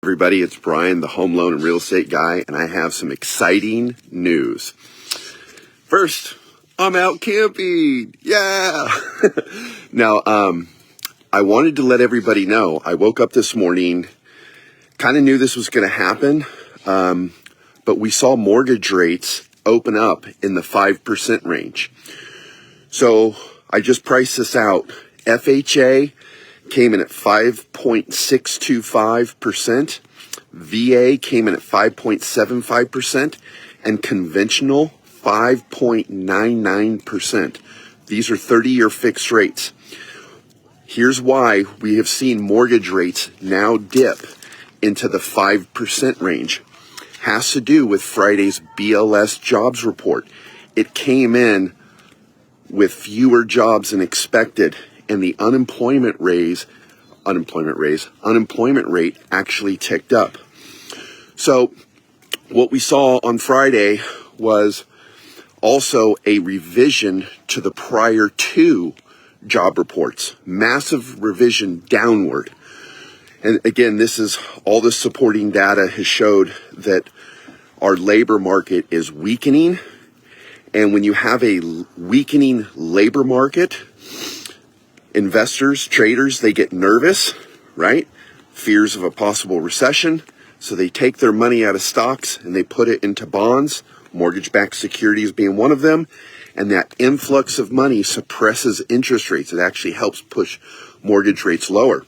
Everybody, it's Brian, the home loan and real estate guy, and I have some exciting news. First, I'm out camping. Yeah. Now, I wanted to let everybody know, I woke up this morning, kind of knew this was going to happen, but we saw mortgage rates open up in the 5% range. So I just priced this out. FHA came in at 5.625%. VA came in at 5.75%, and conventional 5.99%. These are 30-year fixed rates. Here's why we have seen mortgage rates now dip into the 5% range. Has to do with Friday's BLS jobs report. It came in with fewer jobs than expected, and the unemployment rate actually ticked up. So what we saw on Friday was also a revision to the prior two job reports, massive revision downward. And again, this is all the supporting data has showed that our labor market is weakening. And when you have a weakening labor market, investors, traders, they get nervous, right? Fears of a possible recession. So they take their money out of stocks and they put it into bonds, mortgage-backed securities being one of them. And that influx of money suppresses interest rates. It actually helps push mortgage rates lower.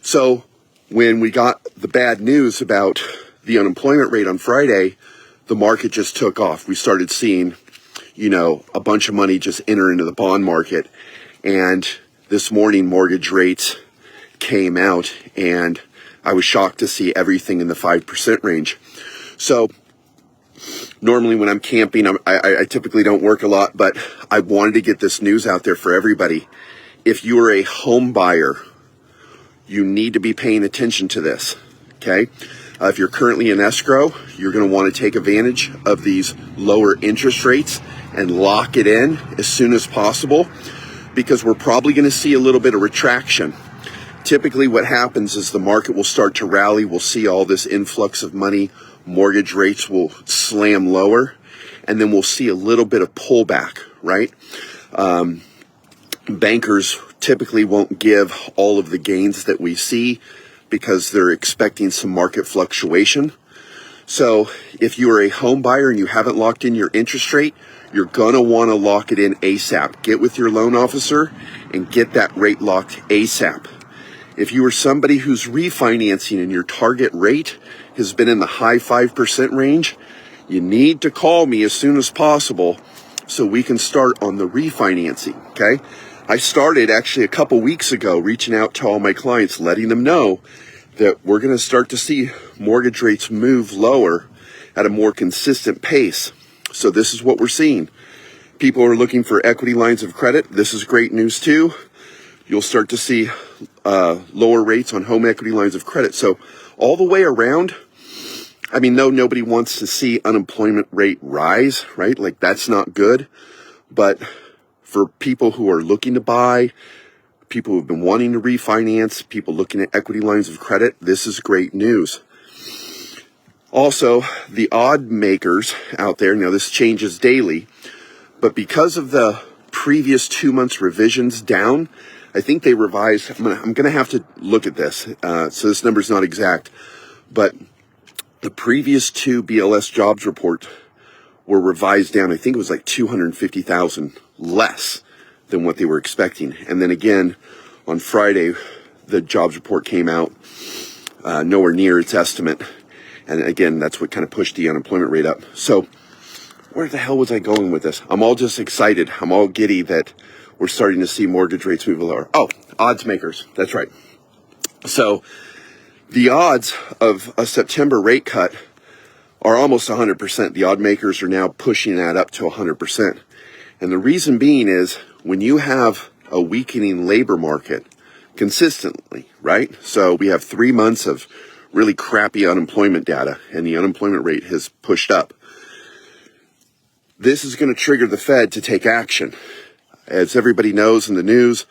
So when we got the bad news about the unemployment rate on Friday, the market just took off. We started seeing, a bunch of money just enter into the bond market. And this morning, mortgage rates came out, and I was shocked to see everything in the 5% range. So normally when I'm camping, I typically don't work a lot, but I wanted to get this news out there for everybody. If you are a home buyer, you need to be paying attention to this, okay? If you're currently in escrow, you're going to want to take advantage of these lower interest rates and lock it in as soon as possible, because we're probably going to see a little bit of retraction. Typically what happens is the market will start to rally. We'll see all this influx of money. Mortgage rates will slam lower, and then we'll see a little bit of pullback, right? Bankers typically won't give all of the gains that we see because they're expecting some market fluctuation. So if you are a home buyer and you haven't locked in your interest rate, you're going to want to lock it in ASAP. Get with your loan officer and get that rate locked ASAP. If you are somebody who's refinancing and your target rate has been in the high 5% range, you need to call me as soon as possible so we can start on the refinancing, okay? I started actually a couple weeks ago reaching out to all my clients, letting them know that we're going to start to see mortgage rates move lower at a more consistent pace. So this is what we're seeing. People are looking for equity lines of credit. This is great news too. You'll start to see lower rates on home equity lines of credit. So all the way around, no, nobody wants to see unemployment rate rise, right? Like that's not good. But for people who are looking to buy, people who've been wanting to refinance, people looking at equity lines of credit, this is great news. Also, the odd makers out there, this changes daily, but because of the previous 2 months revisions down, I think they revised, I'm going to have to look at this, so this number's not exact, but the previous two BLS jobs report were revised down. I think it was like 250,000 less than what they were expecting. And then again, on Friday, the jobs report came out nowhere near its estimate. And again, that's what kind of pushed the unemployment rate up. So where the hell was I going with this? I'm all just excited. I'm all giddy that we're starting to see mortgage rates move lower. Oh, odds makers. That's right. So the odds of a September rate cut are almost 100%. The odd makers are now pushing that up to 100%. And the reason being is when you have a weakening labor market consistently, right? So we have 3 months of really crappy unemployment data, and the unemployment rate has pushed up. This is going to trigger the Fed to take action. As everybody knows in the news,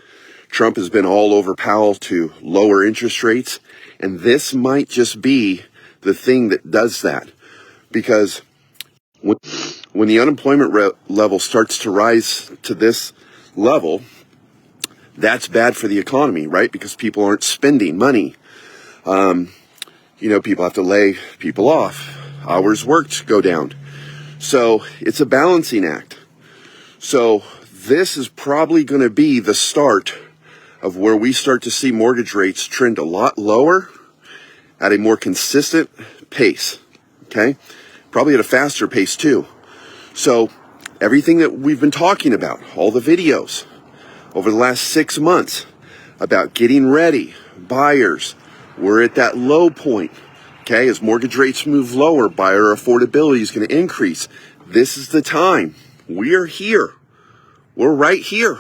Trump has been all over Powell to lower interest rates, And this might just be the thing that does that. Because when the unemployment level starts to rise to this level, that's bad for the economy, right? Because people aren't spending money. People have to lay people off. Hours worked go down. So it's a balancing act. So this is probably going to be the start of where we start to see mortgage rates trend a lot lower at a more consistent pace. Okay? Probably at a faster pace too. So everything that we've been talking about, all the videos over the last 6 months about getting ready, buyers, we're at that low point. Okay, as mortgage rates move lower, buyer affordability is going to increase. This is the time. We are here. We're right here.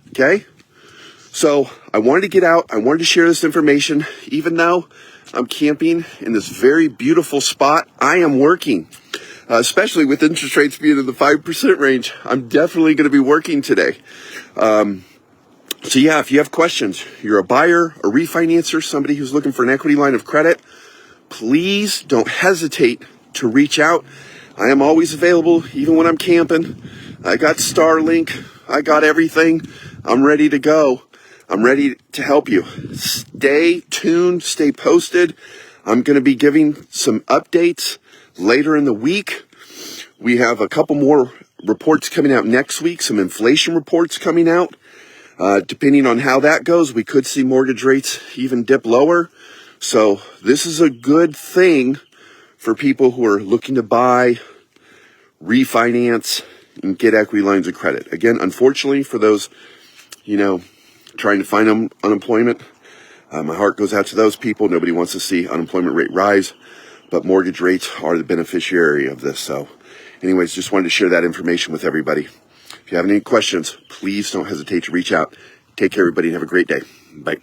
Okay? So I wanted to get out. I wanted to share this information. Even though I'm camping in this very beautiful spot, I am working. Especially with interest rates being in the 5% range. I'm definitely going to be working today. So yeah, if you have questions, you're a buyer, a refinancer, somebody who's looking for an equity line of credit, please don't hesitate to reach out. I am always available, even when I'm camping. I got Starlink. I got everything. I'm ready to go. I'm ready to help you. Stay tuned. Stay posted. I'm going to be giving some updates later in the week. We have a couple more reports coming out next week, some inflation reports coming out. Depending on how that goes, we could see mortgage rates even dip lower. So this is a good thing for people who are looking to buy, refinance, and get equity lines of credit. Again, unfortunately, for those, trying to find unemployment, my heart goes out to those people. Nobody wants to see unemployment rate rise, but mortgage rates are the beneficiary of this. So anyways, just wanted to share that information with everybody. If you have any questions, please don't hesitate to reach out. Take care, everybody, and have a great day. Bye.